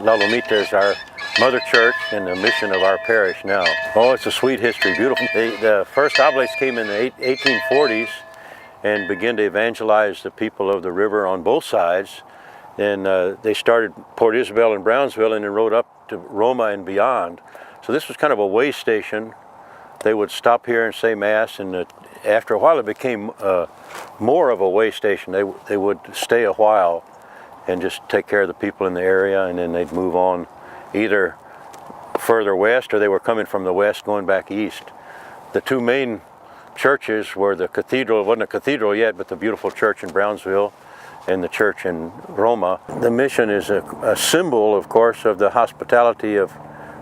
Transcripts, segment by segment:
La Lomita is our mother church and the mission of our parish now. Oh, it's a sweet history, beautiful. The first Oblates came in the 1840s and began to evangelize the people of the river on both sides. And they started Port Isabel and Brownsville and then rode up to Roma and beyond. So this was kind of a way station. They would stop here and say Mass, and after a while it became more of a way station. They would stay a while and just take care of the people in the area, and then they'd move on either further west, or they were coming from the west going back east. The two main churches were the cathedral. It wasn't a cathedral yet, but the beautiful church in Brownsville and the church in Roma. The mission is a symbol, of course, of the hospitality of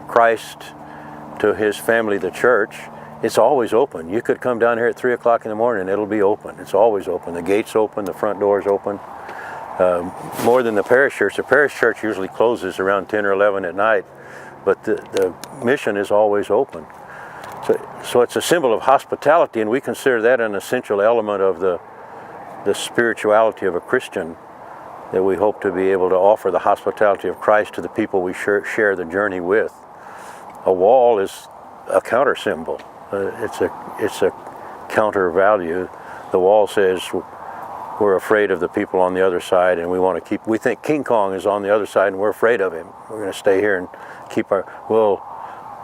Christ to his family, the church. It's always open. You could come down here at 3 o'clock in the morning, it'll be open. It's always open. The gate's open, the front door's open. More than the parish church. The parish church usually closes around 10 or 11 at night, but the mission is always open. So it's a symbol of hospitality, and we consider that an essential element of the spirituality of a Christian, that we hope to be able to offer the hospitality of Christ to the people we share the journey with. A wall is a counter symbol. It's a counter value. The wall says we're afraid of the people on the other side, and we think King Kong is on the other side and we're afraid of him. We're going to stay here and we'll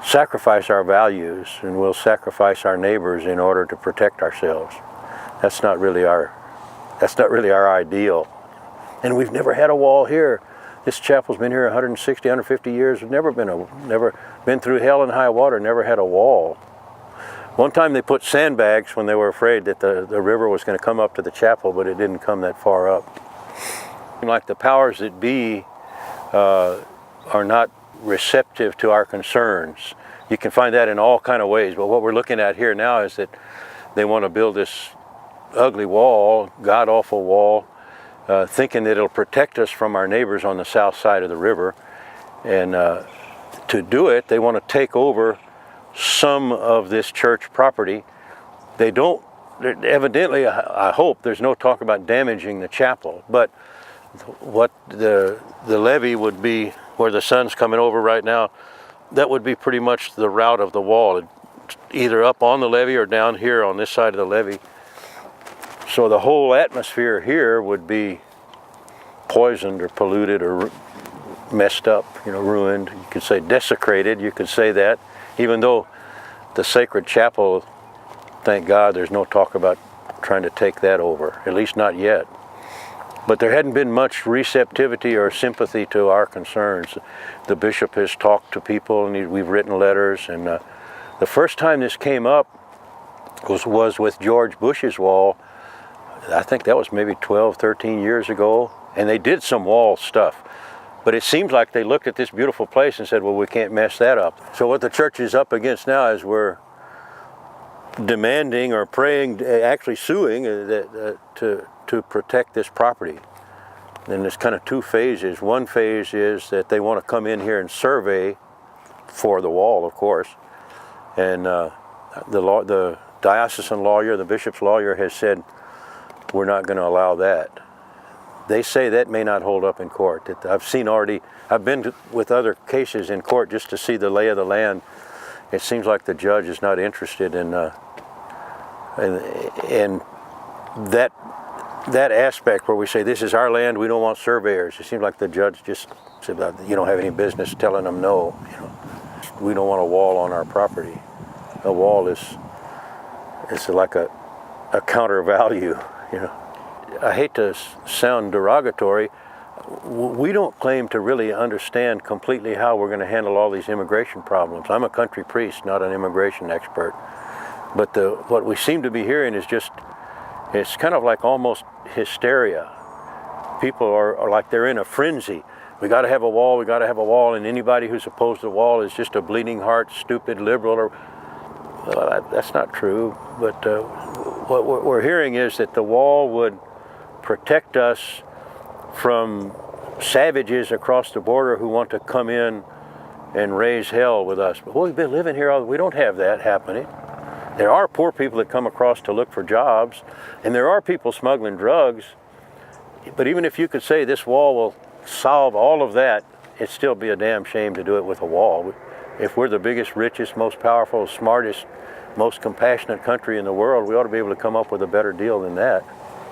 sacrifice our values and we'll sacrifice our neighbors in order to protect ourselves. That's not really our ideal. And we've never had a wall here. This chapel's been here 160, 150 years. We've never been through hell and high water, never had a wall. One time they put sandbags when they were afraid that the river was going to come up to the chapel, but it didn't come that far up. Like the powers that be are not receptive to our concerns. You can find that in all kind of ways, but what we're looking at here now is that they want to build this ugly wall, god-awful wall, thinking that it'll protect us from our neighbors on the south side of the river. And to do it, they want to take over some of this church property. They don't, evidently, I hope, there's no talk about damaging the chapel, but what the levee would be, where the sun's coming over right now, that would be pretty much the route of the wall, either up on the levee or down here on this side of the levee. So the whole atmosphere here would be poisoned or polluted or messed up, ruined. You could say desecrated, you could say that. Even though the sacred chapel, thank God, there's no talk about trying to take that over, at least not yet. But there hadn't been much receptivity or sympathy to our concerns. The bishop has talked to people, and we've written letters. And the first time this came up was with George Bush's wall. I think that was maybe 12, 13 years ago. And they did some wall stuff. But it seems like they looked at this beautiful place and said, well, we can't mess that up. So what the church is up against now is we're demanding or praying, actually suing to protect this property. And there's kind of two phases. One phase is that they want to come in here and survey for the wall, of course. And the diocesan lawyer, the bishop's lawyer, has said, we're not going to allow that. They say that may not hold up in court. I've been with other cases in court just to see the lay of the land. It seems like the judge is not interested in that aspect where we say, this is our land, we don't want surveyors. It seems like the judge just said, you don't have any business telling them no. We don't want a wall on our property. A wall is like a counter value, I hate to sound derogatory. We don't claim to really understand completely how we're going to handle all these immigration problems. I'm a country priest, not an immigration expert. But what we seem to be hearing is it's kind of like almost hysteria. People are like they're in a frenzy. We got to have a wall, we got to have a wall, and anybody who's opposed to the wall is just a bleeding heart, stupid liberal. That's not true. But what we're hearing is that the wall would protect us from savages across the border who want to come in and raise hell with us. But we've been living here, we don't have that happening. There are poor people that come across to look for jobs, and there are people smuggling drugs. But even if you could say this wall will solve all of that, it'd still be a damn shame to do it with a wall. If we're the biggest, richest, most powerful, smartest, most compassionate country in the world, we ought to be able to come up with a better deal than that,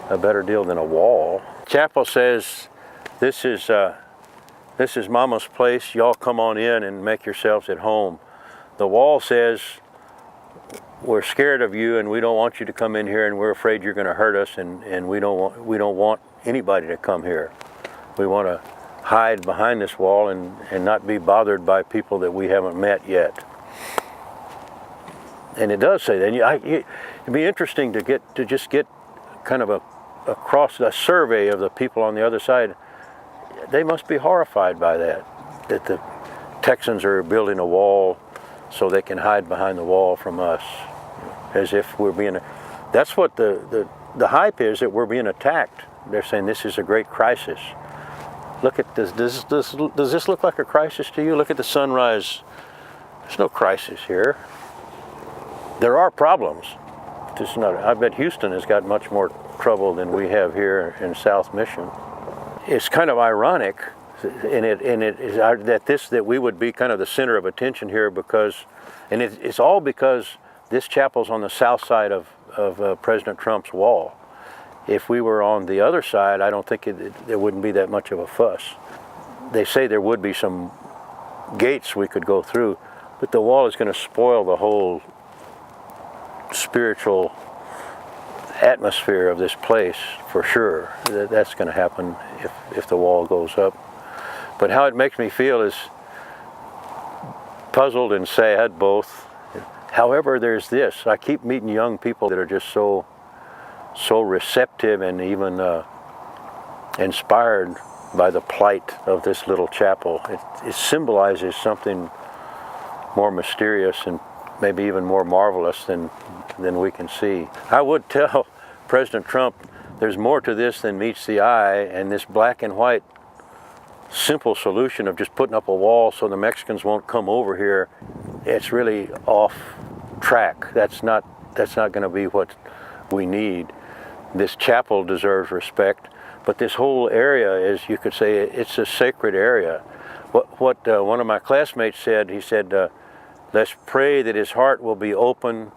a better deal than a wall. Chapel says, this is Mama's place. Y'all come on in and make yourselves at home. The wall says, we're scared of you and we don't want you to come in here, and we're afraid you're going to hurt us, and we don't want anybody to come here. We want to hide behind this wall and not be bothered by people that we haven't met yet. And it does say that. It'd be interesting to just get kind of a survey of the people on the other side. They must be horrified by that the Texans are building a wall so they can hide behind the wall from us, as if we're being. That's what the hype is, that we're being attacked. They're saying this is a great crisis. Look at this. Does this look like a crisis to you? Look at the sunrise. There's no crisis here. There are problems. Just not. I bet Houston has got much more trouble than we have here in South Mission. It's kind of ironic, that we would be kind of the center of attention here, because, and it's all because this chapel's on the south side of President Trump's wall. If we were on the other side, I don't think there wouldn't be that much of a fuss. They say there would be some gates we could go through, but the wall is going to spoil the whole spiritual atmosphere of this place for sure. That's going to happen if the wall goes up. But how it makes me feel is puzzled and sad both. However, there's this. I keep meeting young people that are just so receptive and even inspired by the plight of this little chapel. It symbolizes something more mysterious and maybe even more marvelous than we can see. I would tell President Trump there's more to this than meets the eye, and this black and white simple solution of just putting up a wall so the Mexicans won't come over here, it's really off track. That's not going to be what we need. This chapel deserves respect, but this whole area is, you could say, it's a sacred area. What one of my classmates said, he said, let's pray that his heart will be open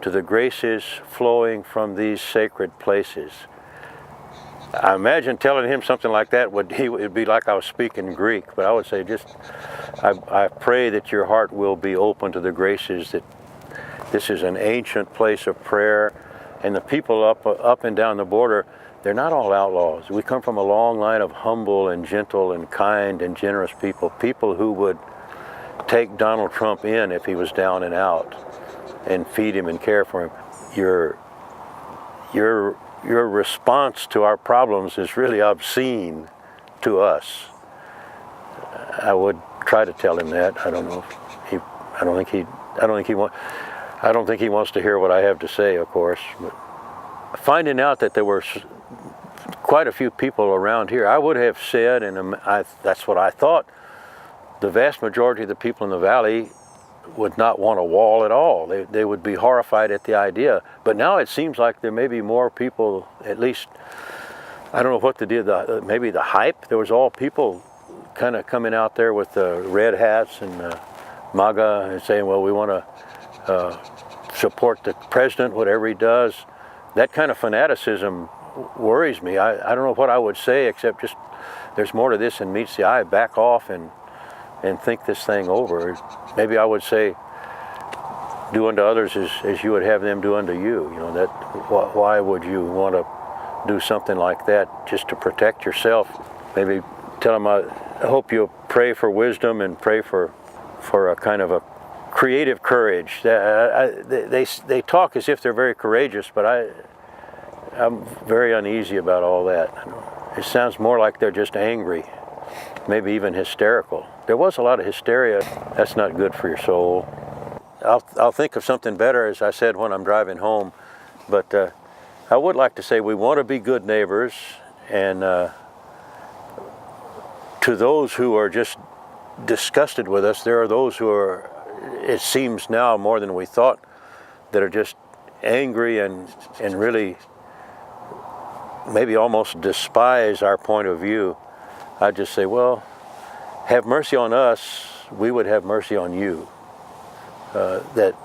to the graces flowing from these sacred places. I imagine telling him something like that it'd be like I was speaking Greek, but I would say I pray that your heart will be open to the graces, that this is an ancient place of prayer, and the people up and down the border, they're not all outlaws. We come from a long line of humble and gentle and kind and generous people who would take Donald Trump in if he was down and out, and feed him and care for him. Your response to our problems is really obscene to us. I would try to tell him that. I don't know. I don't think he wants to hear what I have to say, of course. But finding out that there were quite a few people around here, I would have said, and that's what I thought, the vast majority of the people in the valley would not want a wall at all. They would be horrified at the idea. But now it seems like there may be more people, at least, I don't know what to do, maybe the hype. There was all people kind of coming out there with the red hats and MAGA and saying, well, we want to support the president, whatever he does. That kind of fanaticism worries me. I don't know what I would say, except just there's more to this than meets the eye. Back off and think this thing over. Maybe I would say, do unto others as you would have them do unto you. You know, why would you want to do something like that just to protect yourself? Maybe tell them, I hope you'll pray for wisdom and pray for a kind of a creative courage. They talk as if they're very courageous, but I'm very uneasy about all that. It sounds more like they're just angry, maybe even hysterical. There was a lot of hysteria. That's not good for your soul. I'll think of something better, as I said, when I'm driving home. But I would like to say we want to be good neighbors, and to those who are just disgusted with us, there are those who are, it seems now more than we thought, that are just angry and really maybe almost despise our point of view. I just say, well, have mercy on us, we would have mercy on you. That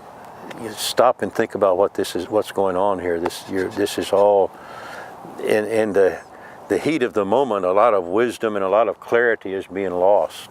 you stop and think about what's going on here. This is all in the heat of the moment. A lot of wisdom and a lot of clarity is being lost.